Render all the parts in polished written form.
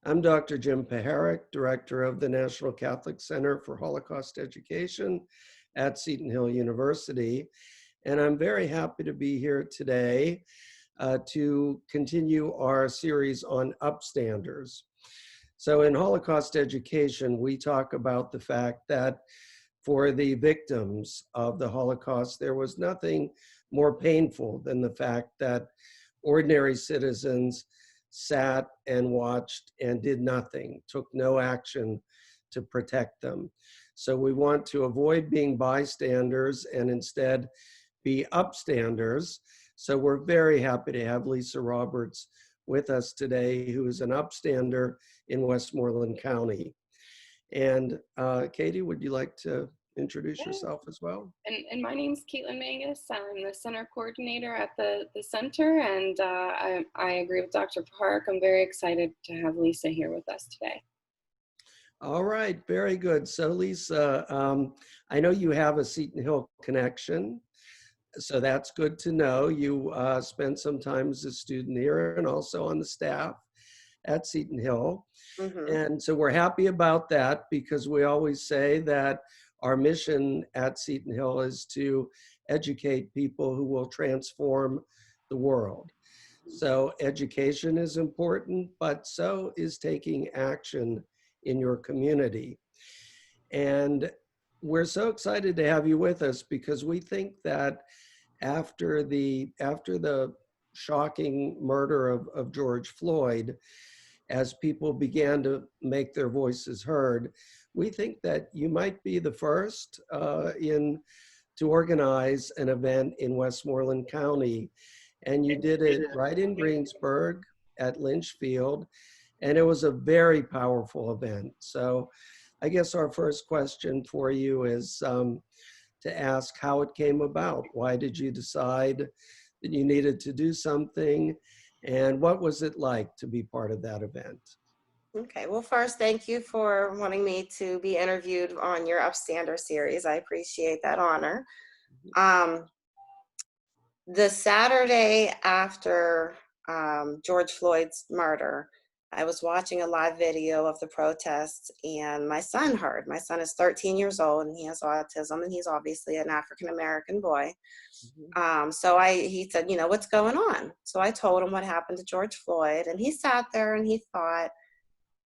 I'm Dr. Jim Paharic, Director of the National Catholic Center for Holocaust Education at Seton Hill University. And I'm very happy to be here today to continue our series on upstanders. So in Holocaust education, we talk about the fact that for the victims of the Holocaust, there was nothing more painful than the fact that ordinary citizens sat and watched and did nothing, took no action to protect them. So we want to avoid being bystanders and instead be upstanders. So we're very happy to have Lisa Roberts with us today, who is an upstander in Westmoreland County. And Katie, would you like to introduce yourself as well? And my name's Caitlin Mangus. I'm the center coordinator at the center, and I agree with Dr. Park. I'm very excited to have Lisa here with us today. All right, very good. So Lisa, I know you have a Seton Hill connection, so that's good to know. You spent some time as a student here and also on the staff at Seton Hill. Mm-hmm. And so we're happy about that because we always say that our mission at Seton Hill is to educate people who will transform the world. So education is important, but so is taking action in your community. And we're so excited to have you with us because we think that after the shocking murder of George Floyd, as people began to make their voices heard, we think that you might be the first to organize an event in Westmoreland County. And you did it right in Greensburg at Lynch Field, and it was a very powerful event. So I guess our first question for you is to ask how it came about. Why did you decide that you needed to do something? And what was it like to be part of that event? Okay, well, first, thank you for wanting me to be interviewed on your Upstander series. I appreciate that honor. The Saturday after George Floyd's murder, I was watching a live video of the protests, and my son heard. My son is 13 years old, and he has autism, and he's obviously an African-American boy. So he said, you know, what's going on? So I told him what happened to George Floyd, and he sat there and he thought,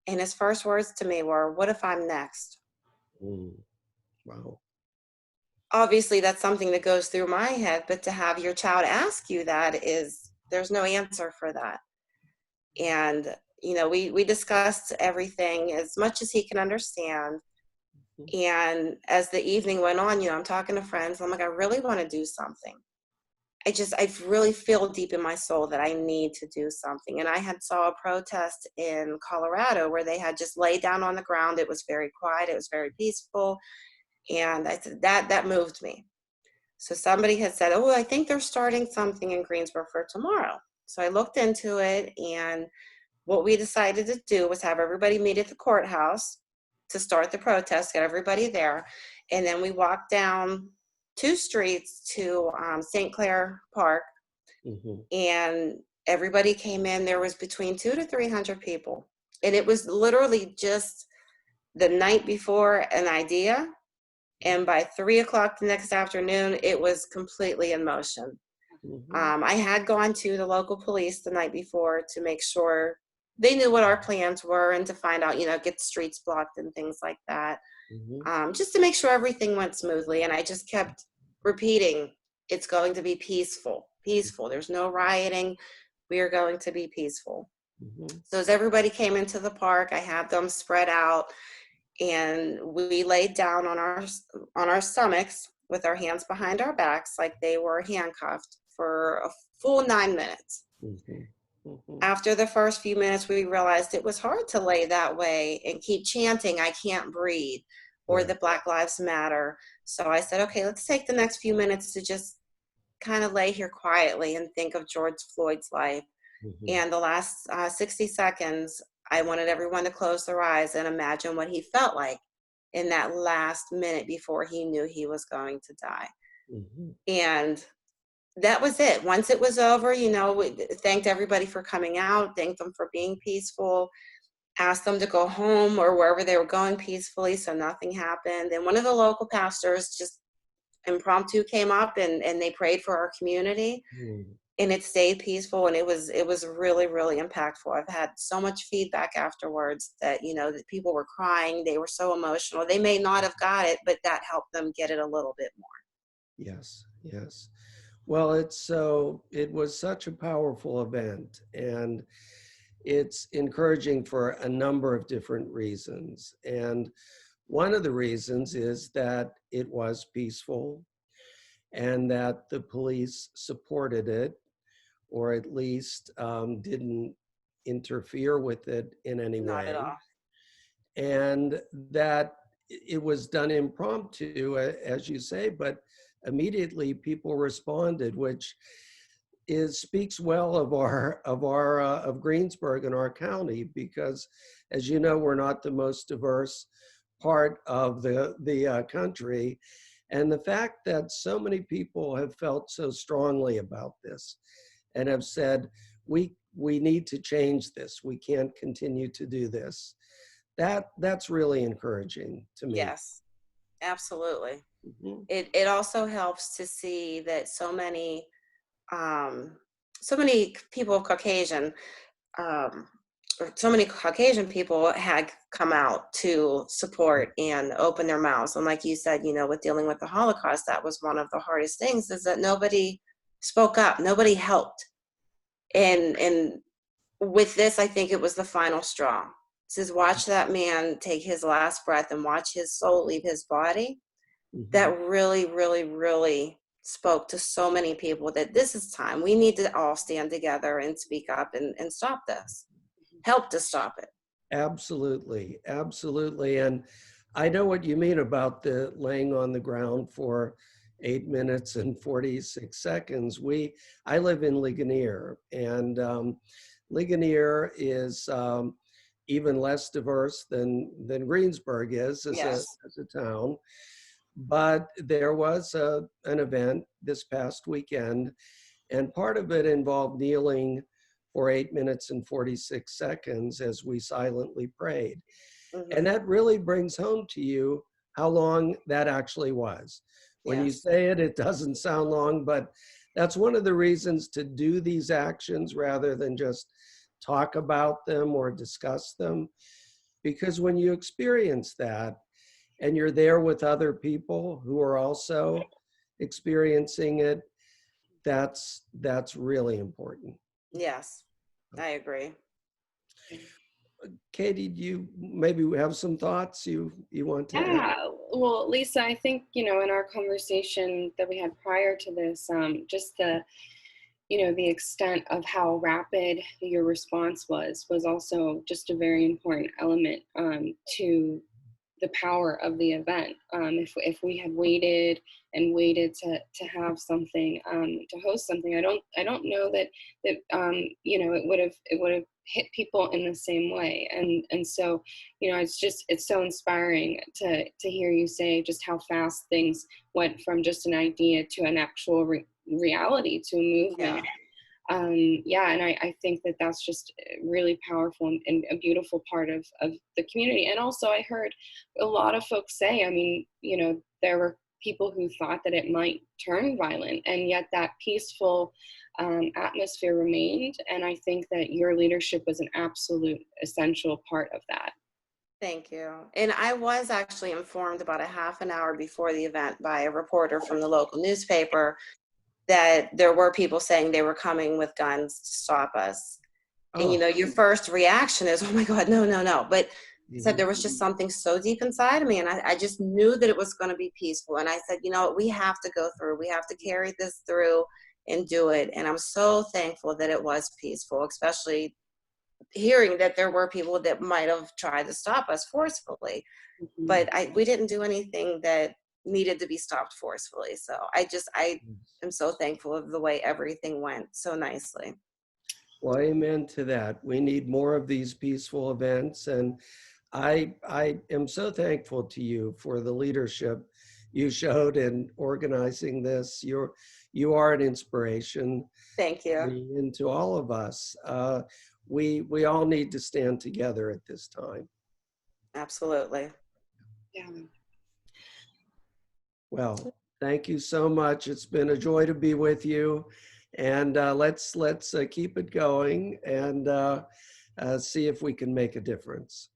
and his first words to me were, what if I'm next? Wow. Obviously, that's something that goes through my head, but to have your child ask you that there's no answer for that. And, you know, we discussed everything as much as he can understand. And as the evening went on, you know, I'm talking to friends. I'm like, I really want to do something. I really feel deep in my soul that I need to do something. And I had saw a protest in Colorado where they had just laid down on the ground. It was very quiet. It was very peaceful. And I said, that moved me. So somebody had said, oh, I think they're starting something in Greensburg for tomorrow. So I looked into it, and what we decided to do was have everybody meet at the courthouse to start the protest, get everybody there. And then we walked down 2 streets to St. Clair Park, and everybody came in. There was between 200 to 300 people. And it was literally just the night before an idea. And by 3 o'clock the next afternoon, it was completely in motion. I had gone to the local police the night before to make sure they knew what our plans were and to find out, you know, get the streets blocked and things like that, just to make sure everything went smoothly. And I just kept repeating, it's going to be peaceful, peaceful. There's no rioting. We are going to be peaceful. So as everybody came into the park, I had them spread out, and we laid down on our stomachs with our hands behind our backs like they were handcuffed for a full 9 minutes. After the first few minutes, we realized it was hard to lay that way and keep chanting, I can't breathe, or the Black Lives Matter. So I said, okay, let's take the next few minutes to just kind of lay here quietly and think of George Floyd's life. And the last 60 seconds, I wanted everyone to close their eyes and imagine what he felt like in that last minute before he knew he was going to die. And that was it. Once it was over, you know, we thanked everybody for coming out, thanked them for being peaceful. asked them to go home or wherever they were going peacefully, so nothing happened. And one of the local pastors just impromptu came up and they prayed for our community, Mm. and it stayed peaceful, and it was really, really impactful. I've had so much feedback afterwards that, that people were crying, they were so emotional. They may not have got it, but that helped them get it a little bit more. Yes, yes. Well, it was such a powerful event, and it's encouraging for a number of different reasons. And one of the reasons is that it was peaceful and that the police supported it, or at least didn't interfere with it in any Not at way, all. and that it was done impromptu, as you say, but immediately people responded, which speaks well of Greensburg and our county, because, as you know, we're not the most diverse part of the country, and the fact that so many people have felt so strongly about this and have said, we need to change this, we can't continue to do this, that's really encouraging to me. Yes, absolutely. Mhm. It also helps to see that um, so many people of Caucasian, um, or so many Caucasian people had come out to support and open their mouths. And like you said, with dealing with the Holocaust, that was one of the hardest things, is that nobody spoke up, nobody helped. And with this, I think it was the final straw. It says, watch that man take his last breath and watch his soul leave his body. Mhm. That really, really, really spoke to so many people that this is time. We need to all stand together and speak up and stop this, help to stop it. Absolutely, absolutely. And I know what you mean about the laying on the ground for 8 minutes and 46 seconds. I live in Ligonier, and Ligonier is even less diverse than Greensburg is Yes. as a town. But there was an event this past weekend, and part of it involved kneeling for 8 minutes and 46 seconds as we silently prayed. And Hmm. that really brings home to you how long that actually was. When you Yes. say it, it doesn't sound long, but that's one of the reasons to do these actions rather than just talk about them or discuss them. Because when you experience that and you're there with other people who are also experiencing it, that's really important. Yes. I agree. Katie, do you maybe have some thoughts you want to add? Yeah, well, Lisa, I think, in our conversation that we had prior to this, just the extent of how rapid your response was also just a very important element to the power of the event. If we had waited and waited to have something, to host something, I don't know that it would have hit people in the same way. And so, it's so inspiring to hear you say just how fast things went from just an idea to an actual reality, to a Yeah. movement. Yeah, and I think that that's just really powerful and a beautiful part of the community. And also, I heard a lot of folks say, I mean, there were people who thought that it might turn violent, and yet that peaceful atmosphere remained. And I think that your leadership was an absolute essential part of that. Thank you. And I was actually informed about a half an hour before the event by a reporter from the local newspaper that there were people saying they were coming with guns to stop us. And Oh, your first reaction is, oh my God, no, no, no. But said mhm. there was just something so deep inside of me. And I just knew that it was going to be peaceful. And I said, we have to go through, we have to carry this through and do it. And I'm so thankful that it was peaceful, especially hearing that there were people that might have tried to stop us forcefully. Mhm. But we didn't do anything that needed to be stopped forcefully. So I am so thankful of the way everything went so nicely. Well, amen to that. We need more of these peaceful events, and I am so thankful to you for the leadership you showed in organizing this. You are an inspiration Thank to you. me and to all of us. we all need to stand together at this time. Absolutely. Yeah. Well, thank you so much. It's been a joy to be with you, and let's keep it going and see if we can make a difference.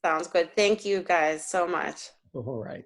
Sounds good. Thank you guys so much. All right.